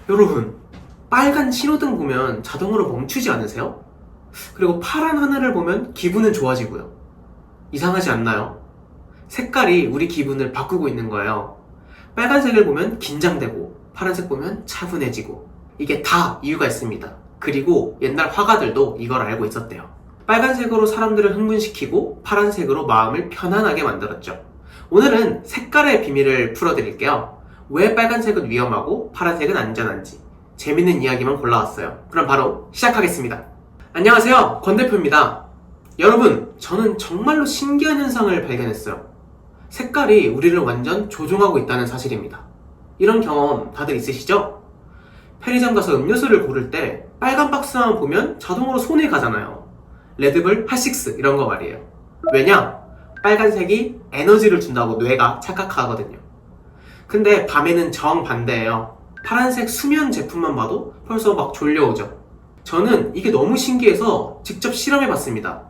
여러분, 빨간 신호등 보면 자동으로 멈추지 않으세요? 그리고 파란 하늘을 보면 기분은 좋아지고요. 이상하지 않나요? 색깔이 우리 기분을 바꾸고 있는 거예요. 빨간색을 보면 긴장되고 파란색 보면 차분해지고, 이게 다 이유가 있습니다. 그리고 옛날 화가들도 이걸 알고 있었대요. 빨간색으로 사람들을 흥분시키고 파란색으로 마음을 편안하게 만들었죠. 오늘은 색깔의 비밀을 풀어드릴게요. 왜 빨간색은 위험하고 파란색은 안전한지 재밌는 이야기만 골라왔어요. 그럼 바로 시작하겠습니다. 안녕하세요, 권 대표입니다. 여러분, 저는 정말로 신기한 현상을 발견했어요. 색깔이 우리를 완전 조종하고 있다는 사실입니다. 이런 경험 다들 있으시죠? 편의점 가서 음료수를 고를 때 빨간 박스만 보면 자동으로 손이 가잖아요. 레드불, 핫식스 이런 거 말이에요. 왜냐? 빨간색이 에너지를 준다고 뇌가 착각하거든요. 근데 밤에는 정반대예요. 파란색 수면 제품만 봐도 벌써 막 졸려오죠. 저는 이게 너무 신기해서 직접 실험해봤습니다.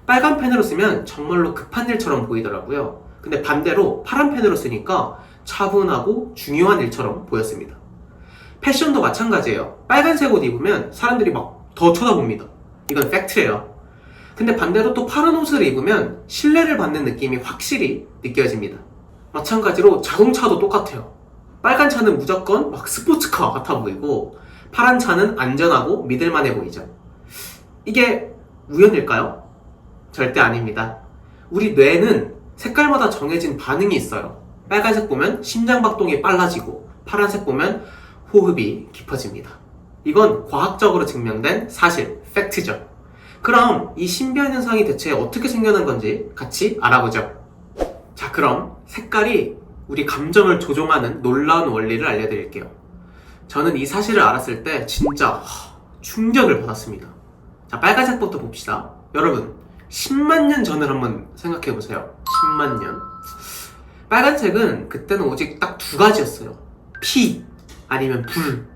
빨간 펜으로 쓰면 정말로 급한 일처럼 보이더라고요. 근데 반대로 파란 펜으로 쓰니까 차분하고 중요한 일처럼 보였습니다. 패션도 마찬가지예요. 빨간색 옷 입으면 사람들이 막 더 쳐다봅니다. 이건 팩트예요. 근데 반대로 또 파란 옷을 입으면 신뢰를 받는 느낌이 확실히 느껴집니다. 마찬가지로 자동차도 똑같아요. 빨간 차는 무조건 막 스포츠카 같아 보이고 파란 차는 안전하고 믿을만해 보이죠. 이게 우연일까요? 절대 아닙니다. 우리 뇌는 색깔마다 정해진 반응이 있어요. 빨간색 보면 심장박동이 빨라지고 파란색 보면 호흡이 깊어집니다. 이건 과학적으로 증명된 사실, 팩트죠. 그럼 이 신비한 현상이 대체 어떻게 생겨난 건지 같이 알아보죠. 자, 그럼 색깔이 우리 감정을 조종하는 놀라운 원리를 알려드릴게요. 저는 이 사실을 알았을 때 진짜 충격을 받았습니다. 자, 빨간색부터 봅시다. 여러분, 10만 년 전을 한번 생각해보세요. 10만 년. 빨간색은 그때는 오직 딱 두 가지였어요. 피 아니면 불.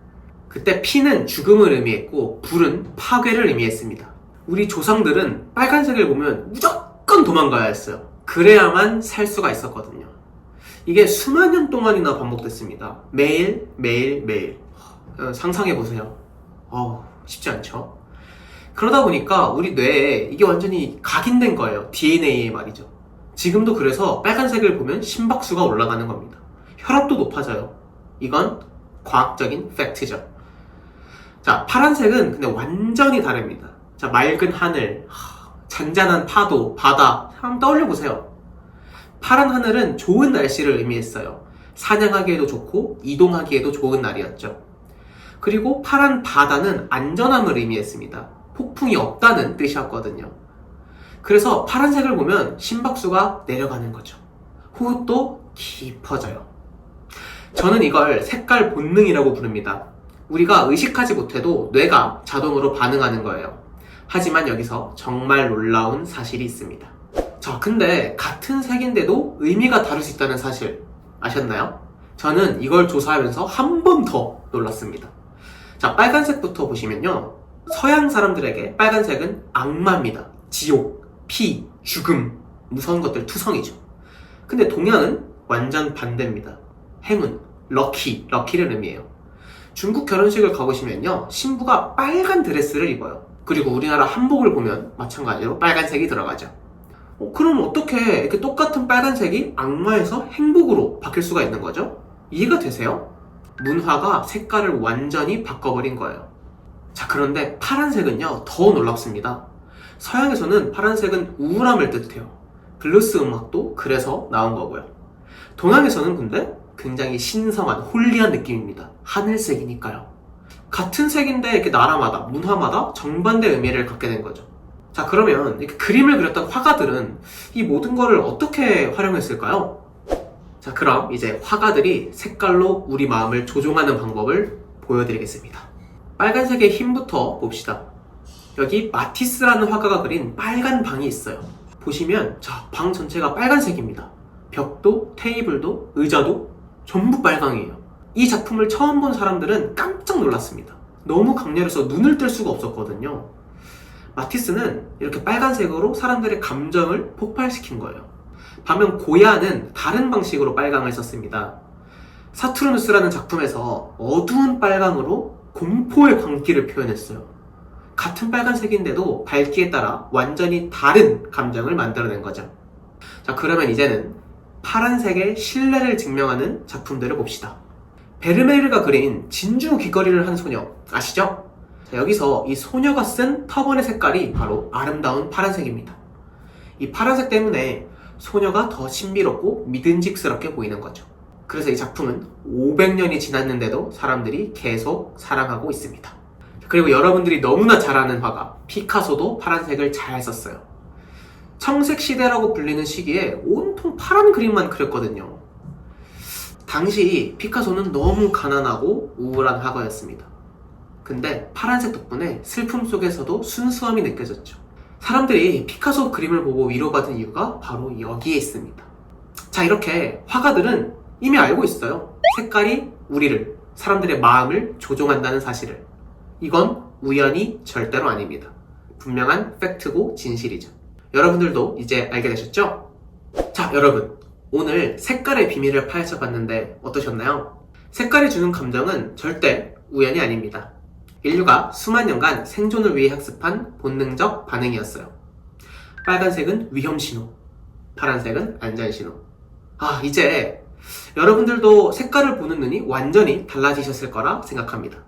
그때 피는 죽음을 의미했고 불은 파괴를 의미했습니다. 우리 조상들은 빨간색을 보면 무조건 도망가야 했어요. 그래야만 살 수가 있었거든요. 이게 수만 년 동안이나 반복됐습니다. 매일 매일 매일. 상상해보세요. 쉽지 않죠? 그러다 보니까 우리 뇌에 이게 완전히 각인된 거예요. DNA에 말이죠. 지금도 그래서 빨간색을 보면 심박수가 올라가는 겁니다. 혈압도 높아져요. 이건 과학적인 팩트죠. 자, 파란색은 근데 완전히 다릅니다. 자, 맑은 하늘, 잔잔한 파도, 바다, 한번 떠올려보세요. 파란 하늘은 좋은 날씨를 의미했어요. 사냥하기에도 좋고 이동하기에도 좋은 날이었죠. 그리고 파란 바다는 안전함을 의미했습니다. 폭풍이 없다는 뜻이었거든요. 그래서 파란색을 보면 심박수가 내려가는 거죠. 호흡도 깊어져요. 저는 이걸 색깔 본능이라고 부릅니다. 우리가 의식하지 못해도 뇌가 자동으로 반응하는 거예요. 하지만 여기서 정말 놀라운 사실이 있습니다. 자, 근데 같은 색인데도 의미가 다를 수 있다는 사실 아셨나요? 저는 이걸 조사하면서 한 번 더 놀랐습니다. 자, 빨간색부터 보시면요. 서양 사람들에게 빨간색은 악마입니다. 지옥, 피, 죽음, 무서운 것들 투성이죠. 근데 동양은 완전 반대입니다. 행운, 럭키를 의미해요. 중국 결혼식을 가보시면요. 신부가 빨간 드레스를 입어요. 그리고 우리나라 한복을 보면 마찬가지로 빨간색이 들어가죠. 그럼 어떻게 이렇게 똑같은 빨간색이 악마에서 행복으로 바뀔 수가 있는 거죠? 이해가 되세요? 문화가 색깔을 완전히 바꿔버린 거예요. 자, 그런데 파란색은요, 더 놀랍습니다. 서양에서는 파란색은 우울함을 뜻해요. 블루스 음악도 그래서 나온 거고요. 동양에서는 근데 굉장히 신성한, 홀리한 느낌입니다. 하늘색이니까요. 같은 색인데 이렇게 나라마다, 문화마다 정반대 의미를 갖게 된 거죠. 자, 그러면 이렇게 그림을 그렸던 화가들은 이 모든 거를 어떻게 활용했을까요? 자, 그럼 이제 화가들이 색깔로 우리 마음을 조종하는 방법을 보여드리겠습니다. 빨간색의 힘부터 봅시다. 여기 마티스라는 화가가 그린 빨간 방이 있어요. 보시면 자, 방 전체가 빨간색입니다. 벽도, 테이블도, 의자도 전부 빨강이에요. 이 작품을 처음 본 사람들은 깜짝 놀랐습니다. 너무 강렬해서 눈을 뗄 수가 없었거든요. 마티스는 이렇게 빨간색으로 사람들의 감정을 폭발시킨 거예요. 반면 고야는 다른 방식으로 빨강을 썼습니다. 사투르누스라는 작품에서 어두운 빨강으로 공포의 광기를 표현했어요. 같은 빨간색인데도 밝기에 따라 완전히 다른 감정을 만들어낸 거죠. 자, 그러면 이제는 파란색의 신뢰를 증명하는 작품들을 봅시다. 베르메르가 그린 진주 귀걸이를 한 소녀 아시죠? 자, 여기서 이 소녀가 쓴 터번의 색깔이 바로 아름다운 파란색입니다. 이 파란색 때문에 소녀가 더 신비롭고 믿음직스럽게 보이는 거죠. 그래서 이 작품은 500년이 지났는데도 사람들이 계속 사랑하고 있습니다. 그리고 여러분들이 너무나 잘 아는 화가 피카소도 파란색을 잘 썼어요. 청색 시대라고 불리는 시기에 온통 파란 그림만 그렸거든요. 당시 피카소는 너무 가난하고 우울한 화가였습니다. 근데 파란색 덕분에 슬픔 속에서도 순수함이 느껴졌죠. 사람들이 피카소 그림을 보고 위로받은 이유가 바로 여기에 있습니다. 자, 이렇게 화가들은 이미 알고 있어요. 색깔이 우리를, 사람들의 마음을 조종한다는 사실을. 이건 우연이 절대로 아닙니다. 분명한 팩트고 진실이죠. 여러분들도 이제 알게 되셨죠? 자, 여러분, 오늘 색깔의 비밀을 파헤쳐봤는데 어떠셨나요? 색깔이 주는 감정은 절대 우연이 아닙니다. 인류가 수만 년간 생존을 위해 학습한 본능적 반응이었어요. 빨간색은 위험 신호, 파란색은 안전 신호. 이제 여러분들도 색깔을 보는 눈이 완전히 달라지셨을 거라 생각합니다.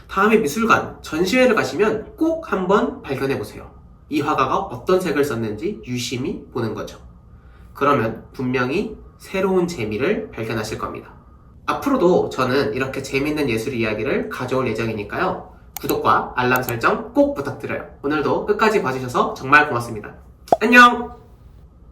다음에 미술관, 전시회를 가시면 꼭 한번 발견해보세요. 이 화가가 어떤 색을 썼는지 유심히 보는 거죠. 그러면 분명히 새로운 재미를 발견하실 겁니다. 앞으로도 저는 이렇게 재밌는 예술 이야기를 가져올 예정이니까요. 구독과 알람 설정 꼭 부탁드려요. 오늘도 끝까지 봐주셔서 정말 고맙습니다. 안녕!